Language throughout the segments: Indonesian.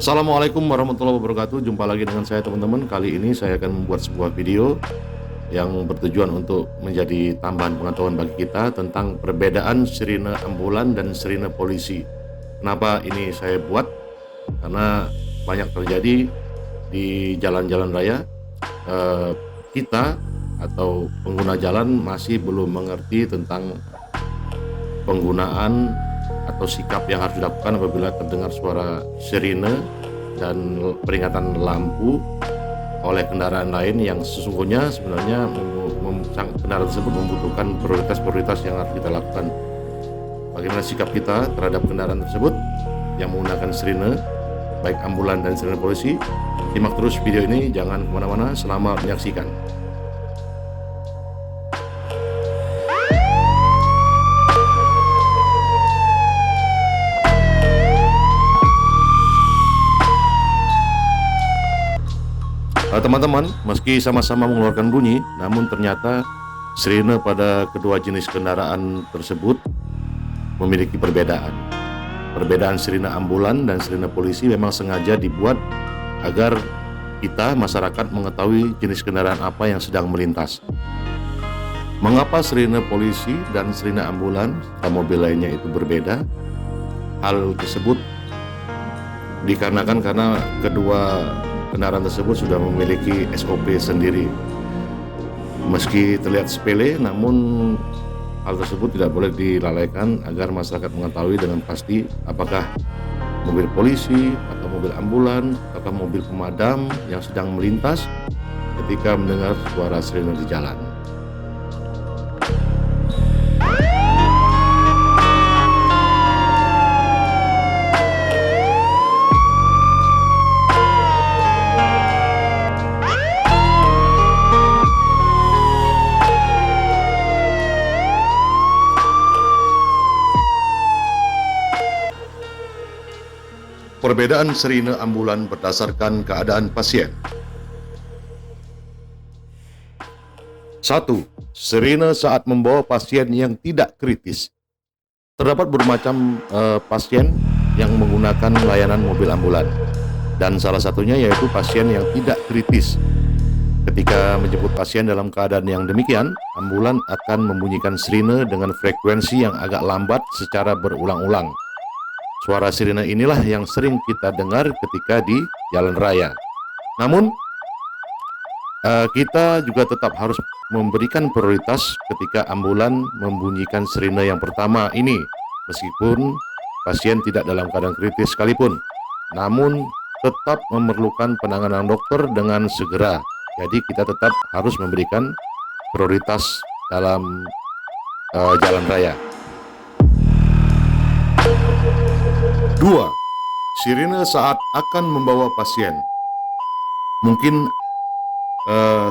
Assalamualaikum warahmatullahi wabarakatuh. Jumpa lagi dengan saya teman-teman. Kali ini saya akan membuat sebuah video yang bertujuan untuk menjadi tambahan pengetahuan bagi kita tentang perbedaan sirine ambulan dan sirine polisi. Kenapa ini saya buat? Karena banyak terjadi di jalan-jalan raya. Kita atau pengguna jalan masih belum mengerti tentang penggunaan atau sikap yang harus dilakukan apabila terdengar suara sirine dan peringatan lampu oleh kendaraan lain yang sesungguhnya sebenarnya kendaraan tersebut membutuhkan prioritas-prioritas yang harus kita lakukan. Bagaimana sikap kita terhadap kendaraan tersebut yang menggunakan sirine, baik ambulan dan sirine polisi? Simak terus video ini, jangan kemana-mana, selamat menyaksikan. Teman-teman, meski sama-sama mengeluarkan bunyi, namun ternyata sirine pada kedua jenis kendaraan tersebut memiliki perbedaan. Perbedaan sirine ambulan dan sirine polisi memang sengaja dibuat agar kita, masyarakat, mengetahui jenis kendaraan apa yang sedang melintas. Mengapa sirine polisi dan sirine ambulan serta mobil lainnya itu berbeda? Hal tersebut dikarenakan karena kedua kendaraan tersebut sudah memiliki SOP sendiri. Meski terlihat sepele, namun hal tersebut tidak boleh dilalaikan agar masyarakat mengetahui dengan pasti apakah mobil polisi atau mobil ambulan atau mobil pemadam yang sedang melintas ketika mendengar suara sirine di jalan. Perbedaan sirine ambulan berdasarkan keadaan pasien. 1. Sirine saat membawa pasien yang tidak kritis. Terdapat bermacam pasien yang menggunakan layanan mobil ambulan, dan salah satunya yaitu pasien yang tidak kritis. Ketika menjemput pasien dalam keadaan yang demikian, ambulan akan membunyikan sirine dengan frekuensi yang agak lambat secara berulang-ulang. Suara sirine inilah yang sering kita dengar ketika di jalan raya. Namun, kita juga tetap harus memberikan prioritas ketika ambulan membunyikan sirine yang pertama ini, meskipun pasien tidak dalam keadaan kritis sekalipun, namun tetap memerlukan penanganan dokter dengan segera. Jadi kita tetap harus memberikan prioritas dalam jalan raya. 2. Sirine saat akan membawa pasien. Mungkin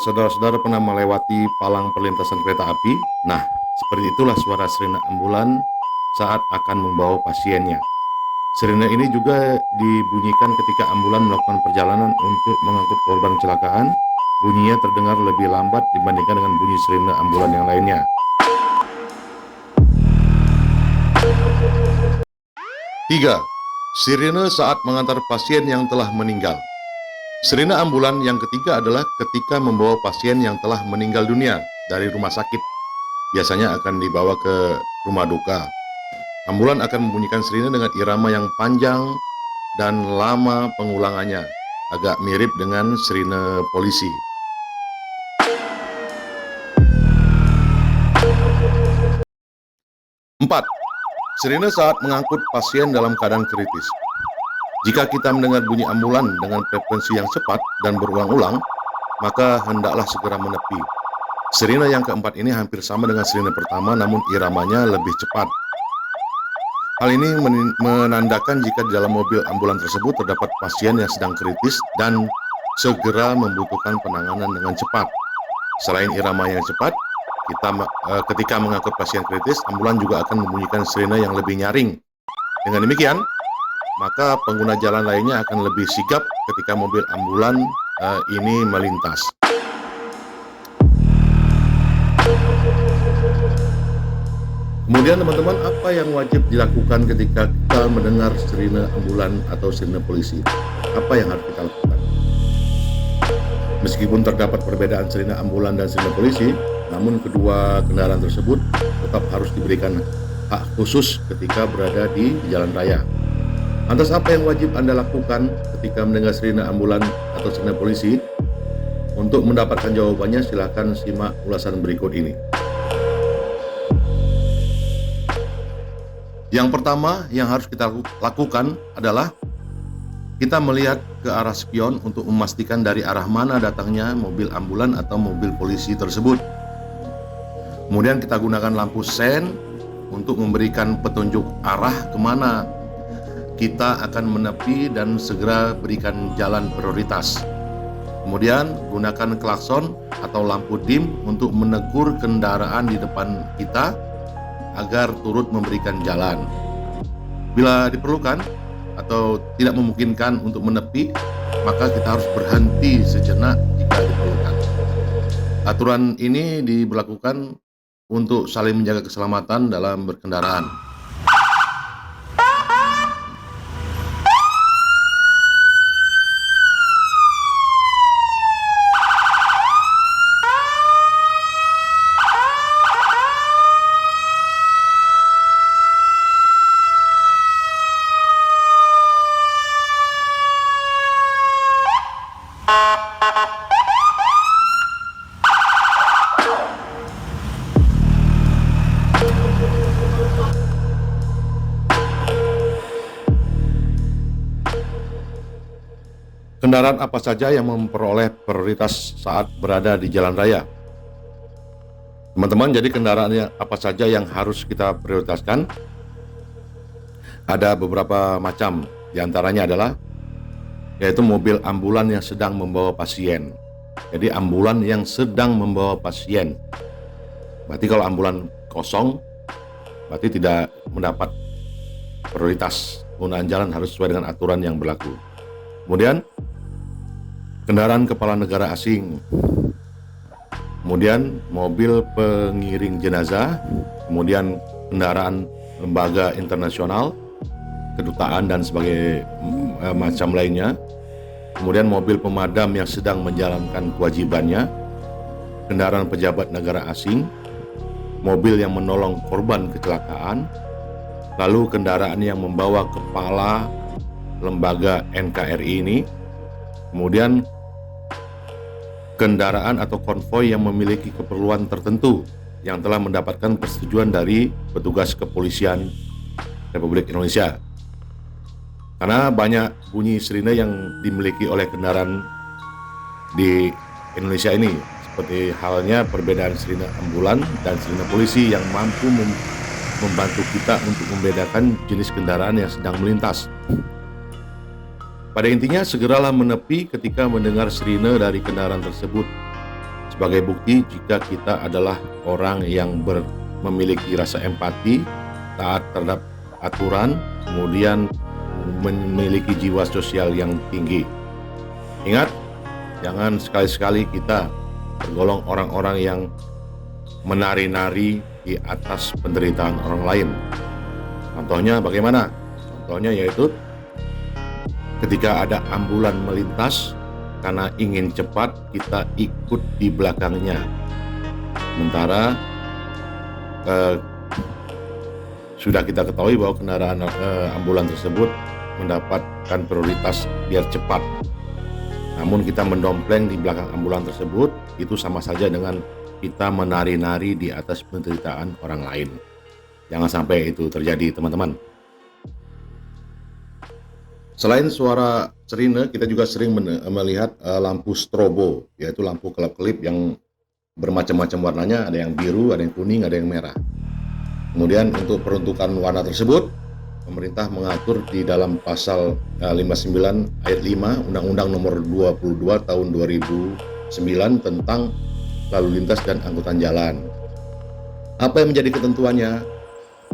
saudara-saudara pernah melewati palang perlintasan kereta api. Nah, seperti itulah suara sirine ambulan saat akan membawa pasiennya. Sirine ini juga dibunyikan ketika ambulan melakukan perjalanan untuk mengangkut korban kecelakaan. Bunyinya terdengar lebih lambat dibandingkan dengan bunyi sirine ambulan yang lainnya. 3. Sirine saat mengantar pasien yang telah meninggal. Sirine ambulan yang ketiga adalah ketika membawa pasien yang telah meninggal dunia dari rumah sakit. Biasanya akan dibawa ke rumah duka. Ambulan akan membunyikan sirine dengan irama yang panjang dan lama pengulangannya, agak mirip dengan sirine polisi. 4. Sirine saat mengangkut pasien dalam keadaan kritis. Jika kita mendengar bunyi ambulan dengan frekuensi yang cepat dan berulang-ulang, maka hendaklah segera menepi. Sirine yang keempat ini hampir sama dengan sirine pertama, namun iramanya lebih cepat. Hal ini menandakan jika di dalam mobil ambulan tersebut terdapat pasien yang sedang kritis dan segera membutuhkan penanganan dengan cepat. Selain irama yang cepat, ketika mengangkut pasien kritis, ambulan juga akan membunyikan sirine yang lebih nyaring. Dengan demikian, maka pengguna jalan lainnya akan lebih sigap ketika mobil ambulan ini melintas. 5. Kemudian teman-teman, apa yang wajib dilakukan ketika kita mendengar sirine ambulan atau sirine polisi? Apa yang harus kita lakukan? Meskipun terdapat perbedaan sirine ambulan dan sirine polisi, namun kedua kendaraan tersebut tetap harus diberikan hak khusus ketika berada di jalan raya. Lantas apa yang wajib Anda lakukan ketika mendengar sirine ambulan atau sirine polisi? Untuk mendapatkan jawabannya, silakan simak ulasan berikut ini. Yang pertama yang harus kita lakukan adalah kita melihat ke arah spion untuk memastikan dari arah mana datangnya mobil ambulan atau mobil polisi tersebut. Kemudian kita gunakan lampu sen untuk memberikan petunjuk arah kemana kita akan menepi dan segera berikan jalan prioritas. Kemudian gunakan klakson atau lampu dim untuk menegur kendaraan di depan kita agar turut memberikan jalan. Bila diperlukan atau tidak memungkinkan untuk menepi, maka kita harus berhenti sejenak jika diperlukan. Aturan ini diberlakukan untuk saling menjaga keselamatan dalam berkendaraan. Kendaraan apa saja yang memperoleh prioritas saat berada di jalan raya? Teman-teman, jadi kendaraan apa saja yang harus kita prioritaskan? Ada beberapa macam, diantaranya adalah yaitu mobil ambulan yang sedang membawa pasien. Jadi ambulan yang sedang membawa pasien. Berarti kalau ambulan kosong, berarti tidak mendapat prioritas. Penggunaan jalan harus sesuai dengan aturan yang berlaku. Kemudian kendaraan kepala negara asing, kemudian mobil pengiring jenazah, kemudian kendaraan lembaga internasional, kedutaan dan sebagai macam lainnya, kemudian mobil pemadam yang sedang menjalankan kewajibannya, kendaraan pejabat negara asing, mobil yang menolong korban kecelakaan, lalu kendaraan yang membawa kepala lembaga NKRI ini, kemudian kendaraan atau konvoi yang memiliki keperluan tertentu yang telah mendapatkan persetujuan dari petugas kepolisian Republik Indonesia. Karena banyak bunyi sirine yang dimiliki oleh kendaraan di Indonesia ini, seperti halnya perbedaan sirine ambulan dan sirine polisi yang mampu membantu kita untuk membedakan jenis kendaraan yang sedang melintas. Pada intinya, segeralah menepi ketika mendengar sirine dari kendaraan tersebut. Sebagai bukti jika kita adalah orang yang memiliki rasa empati, taat terhadap aturan, kemudian memiliki jiwa sosial yang tinggi. Ingat, jangan sekali-sekali kita tergolong orang-orang yang menari-nari di atas penderitaan orang lain. Contohnya bagaimana? Contohnya yaitu ketika ada ambulan melintas, karena ingin cepat kita ikut di belakangnya. Sementara sudah kita ketahui bahwa kendaraan ambulan tersebut mendapatkan prioritas biar cepat. Namun kita mendompleng di belakang ambulan tersebut, itu sama saja dengan kita menari-nari di atas penderitaan orang lain. Jangan sampai itu terjadi, teman-teman. Selain suara sirine, kita juga sering melihat lampu strobo, yaitu lampu kelap-kelip yang bermacam-macam warnanya, ada yang biru, ada yang kuning, ada yang merah. Kemudian untuk peruntukan warna tersebut, pemerintah mengatur di dalam pasal 59 ayat 5 Undang-Undang Nomor 22 Tahun 2009 tentang lalu lintas dan angkutan jalan. Apa yang menjadi ketentuannya?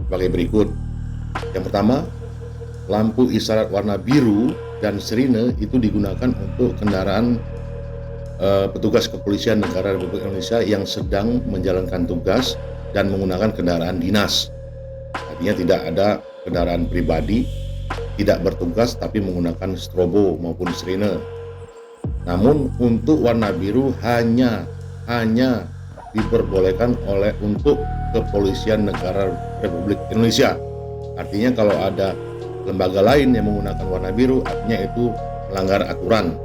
Sebagai berikut. Yang pertama, lampu isyarat warna biru dan sirine itu digunakan untuk kendaraan petugas kepolisian negara Republik Indonesia yang sedang menjalankan tugas dan menggunakan kendaraan dinas. Artinya tidak ada kendaraan pribadi tidak bertugas tapi menggunakan strobo maupun sirine. Namun untuk warna biru hanya diperbolehkan untuk Kepolisian Negara Republik Indonesia. Artinya kalau ada lembaga lain yang menggunakan warna biru, artinya itu melanggar aturan.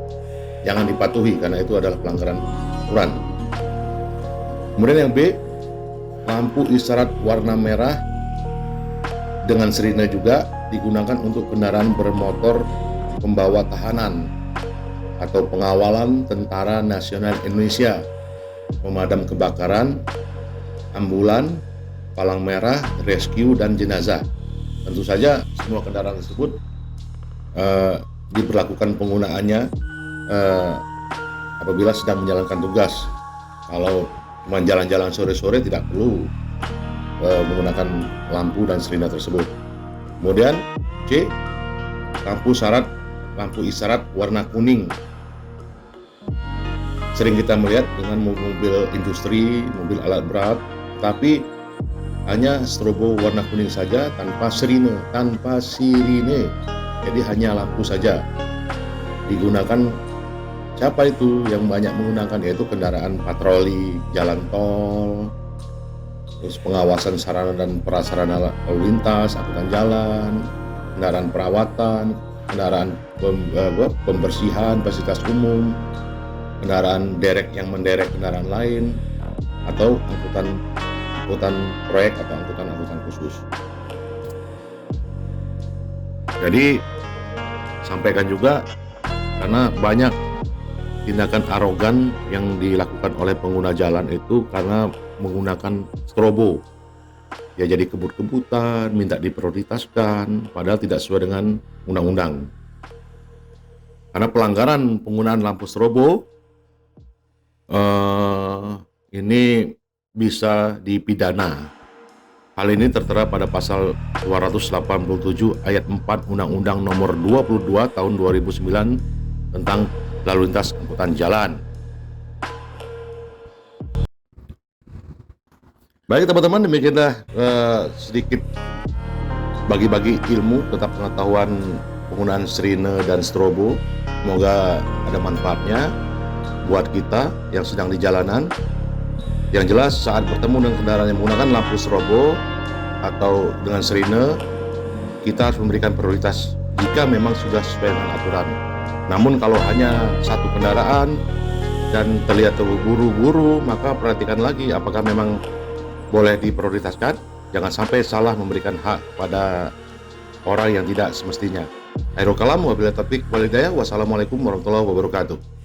Jangan dipatuhi karena itu adalah pelanggaran aturan. Kemudian yang B, lampu isyarat warna merah dengan sirine juga digunakan untuk kendaraan bermotor pembawa tahanan atau pengawalan Tentara Nasional Indonesia, pemadam kebakaran, ambulan, palang merah, rescue, dan jenazah. Tentu saja semua kendaraan tersebut diberlakukan penggunaannya apabila sedang menjalankan tugas. Kalau cuma jalan-jalan sore-sore tidak perlu menggunakan lampu dan sirine tersebut. Kemudian C, lampu isyarat warna kuning. Sering kita melihat dengan mobil industri, mobil alat berat, tapi hanya strobo warna kuning saja tanpa sirine. Jadi hanya lampu saja digunakan. Siapa itu yang banyak menggunakan? Yaitu kendaraan patroli jalan tol, terus pengawasan sarana dan prasarana lalu lintas, angkutan jalan, kendaraan perawatan, kendaraan pembersihan fasilitas umum, kendaraan derek yang menderek kendaraan lain, atau angkutan proyek atau angkutan khusus. Jadi sampaikan juga karena banyak tindakan arogan yang dilakukan oleh pengguna jalan itu karena menggunakan strobo. Ya jadi kebut-kebutan, minta diprioritaskan, padahal tidak sesuai dengan undang-undang. Karena pelanggaran penggunaan lampu strobo ini bisa dipidana. Hal ini tertera pada pasal 287 ayat 4 Undang-Undang Nomor 22 Tahun 2009 tentang lalu lintas angkutan jalan. Baik teman-teman, demikianlah sedikit bagi-bagi ilmu tentang pengetahuan penggunaan sirine dan strobo. Semoga ada manfaatnya buat kita yang sedang di jalanan. Yang jelas saat bertemu dengan kendaraan yang menggunakan lampu strobo atau dengan sirine, kita harus memberikan prioritas jika memang sudah sesuai dengan aturan. Namun kalau hanya satu kendaraan dan terlihat terburu-buru, maka perhatikan lagi apakah memang boleh diprioritaskan. Jangan sampai salah memberikan hak pada orang yang tidak semestinya. Akhirul kalam, wabillahi taufiq wal hidayah. Wassalamualaikum warahmatullahi wabarakatuh.